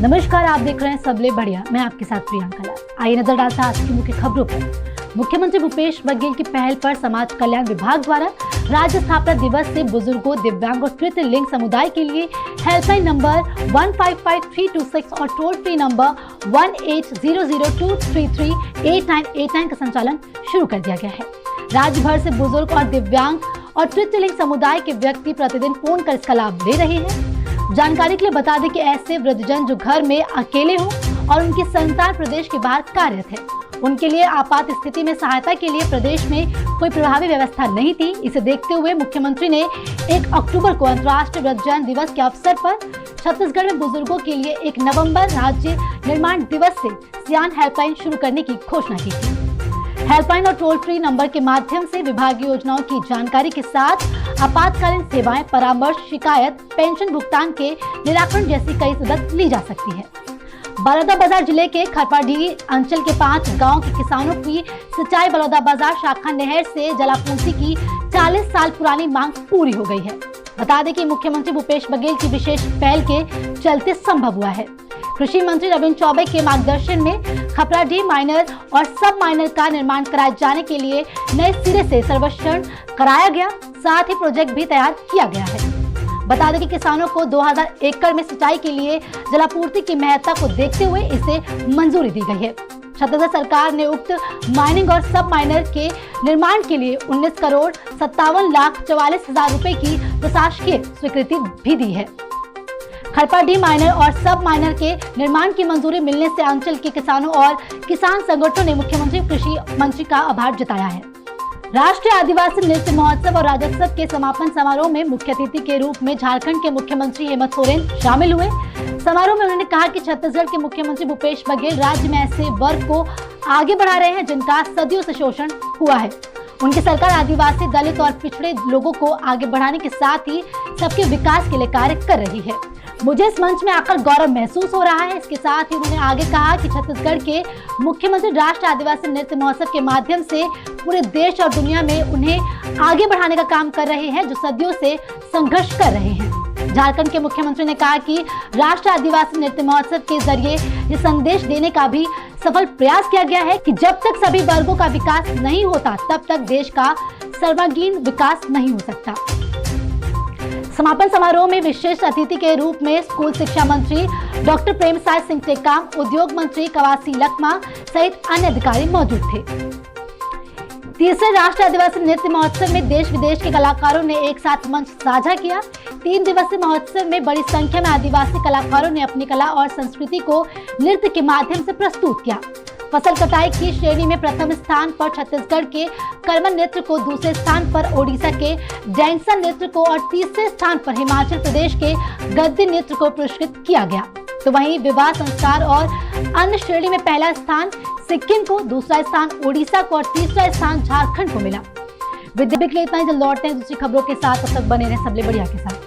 नमस्कार, आप देख रहे हैं सबले बढ़िया। मैं आपके साथ प्रियंका लाल। आइए नजर डालते हैं आज की मुख्य खबरों पर। मुख्यमंत्री भूपेश बघेल की पहल पर समाज कल्याण विभाग द्वारा राज्य स्थापना दिवस से बुजुर्गों, दिव्यांग और तृतीय लिंग समुदाय के लिए हेल्पलाइन नंबर 155326 और टोल फ्री नंबर 1800233889 का संचालन शुरू कर दिया गया है। राज्य भर से बुजुर्ग और दिव्यांग और तृतीय लिंग समुदाय के व्यक्ति प्रतिदिन फोन कर इसका लाभ ले रहे हैं। जानकारी के लिए बता दें कि ऐसे वृद्धजन जो घर में अकेले हों और उनकी संतान प्रदेश के बाहर कार्यरत है, उनके लिए आपात स्थिति में सहायता के लिए प्रदेश में कोई प्रभावी व्यवस्था नहीं थी। इसे देखते हुए मुख्यमंत्री ने 1 अक्टूबर को अंतर्राष्ट्रीय वृद्धजन दिवस के अवसर पर छत्तीसगढ़ में बुजुर्गों के लिए 1 नवंबर राज्य निर्माण दिवस से सियान हेल्पलाइन शुरू करने की घोषणा की थी। हेल्पलाइन और टोल फ्री नंबर के माध्यम से विभागीय योजनाओं की जानकारी के साथ आपातकालीन सेवाएं, परामर्श, शिकायत, पेंशन भुगतान के निराकरण जैसी कई मदद ली जा सकती है। बलौदाबाजार जिले के खरपाडीह अंचल के 5 गांव के किसानों की सिंचाई बलौदाबाजार शाखा नहर से जलापूर्ति की 40 साल पुरानी मांग पूरी हो गई है। बता दें कि मुख्यमंत्री भूपेश बघेल की विशेष पहल के चलते संभव हुआ है। कृषि मंत्री रविंद्र चौबे के मार्गदर्शन में खपराडीह माइनर और सब माइनर का निर्माण कराए जाने के लिए नए सिरे से सर्वेक्षण कराया गया, साथ ही प्रोजेक्ट भी तैयार किया गया है। बता दें कि किसानों को 2000 एकड़ में सिंचाई के लिए जलापूर्ति की महत्ता को देखते हुए इसे मंजूरी दी गई है। छत्तीसगढ़ सरकार ने उक्त माइनिंग और सब माइनर के निर्माण के लिए 19,57,44,000 रुपए की प्रशासकीय स्वीकृति भी दी है। खरपाडीह माइनर और सब माइनर के निर्माण की मंजूरी मिलने से अंचल के किसानों और किसान संगठनों ने मुख्यमंत्री कृषि मंत्री का आभार जताया है। राष्ट्रीय आदिवासी नृत्य महोत्सव और राज्योत्सव के समापन समारोह में मुख्य अतिथि के रूप में झारखंड के मुख्यमंत्री हेमंत सोरेन शामिल हुए। समारोह में उन्होंने कहा कि छत्तीसगढ़ के मुख्यमंत्री भूपेश बघेल राज्य में ऐसे वर्ग को आगे बढ़ा रहे हैं जिनका सदियों से शोषण हुआ है। उनकी सरकार आदिवासी, दलित और पिछड़े लोगों को आगे बढ़ाने के साथ ही सबके विकास के लिए कार्य कर रही है। मुझे इस मंच में आकर गौरव महसूस हो रहा है। इसके साथ ही उन्होंने आगे कहा कि छत्तीसगढ़ के मुख्यमंत्री राष्ट्रीय आदिवासी नृत्य महोत्सव के माध्यम से पूरे देश और दुनिया में उन्हें आगे बढ़ाने का काम कर रहे हैं जो सदियों से संघर्ष कर रहे हैं। झारखंड के मुख्यमंत्री ने कहा कि राष्ट्रीय आदिवासी नृत्य महोत्सव के जरिए ये संदेश देने का भी सफल प्रयास किया गया है कि जब तक सभी वर्गों का विकास नहीं होता तब तक देश का सर्वांगीण विकास नहीं हो सकता। समापन समारोह में विशेष अतिथि के रूप में स्कूल शिक्षा मंत्री डॉक्टर प्रेमसाय सिंह टेकाम, उद्योग मंत्री कवासी लखमा सहित अन्य अधिकारी मौजूद थे। तीसरे राष्ट्रीय आदिवासी नृत्य महोत्सव में देश विदेश के कलाकारों ने एक साथ मंच साझा किया। 3 दिवसीय महोत्सव में बड़ी संख्या में आदिवासी कलाकारों ने अपनी कला और संस्कृति को नृत्य के माध्यम से प्रस्तुत किया। फसल कटाई की श्रेणी में प्रथम स्थान पर छत्तीसगढ़ के कर्मन नृत्य को, दूसरे स्थान पर ओडिशा के डैंसा नृत्य को और तीसरे स्थान पर हिमाचल प्रदेश के गद्दी नृत्य को पुरस्कृत किया गया। तो वहीं विवाह, संस्कार और अन्य श्रेणी में पहला स्थान सिक्किम को, दूसरा स्थान ओडिशा को और तीसरा स्थान झारखंड को मिला। विद्या इतना ही। जल्द लौटते हैं दूसरी खबरों के साथ, तब तक बने रहें सबले बढ़िया के साथ।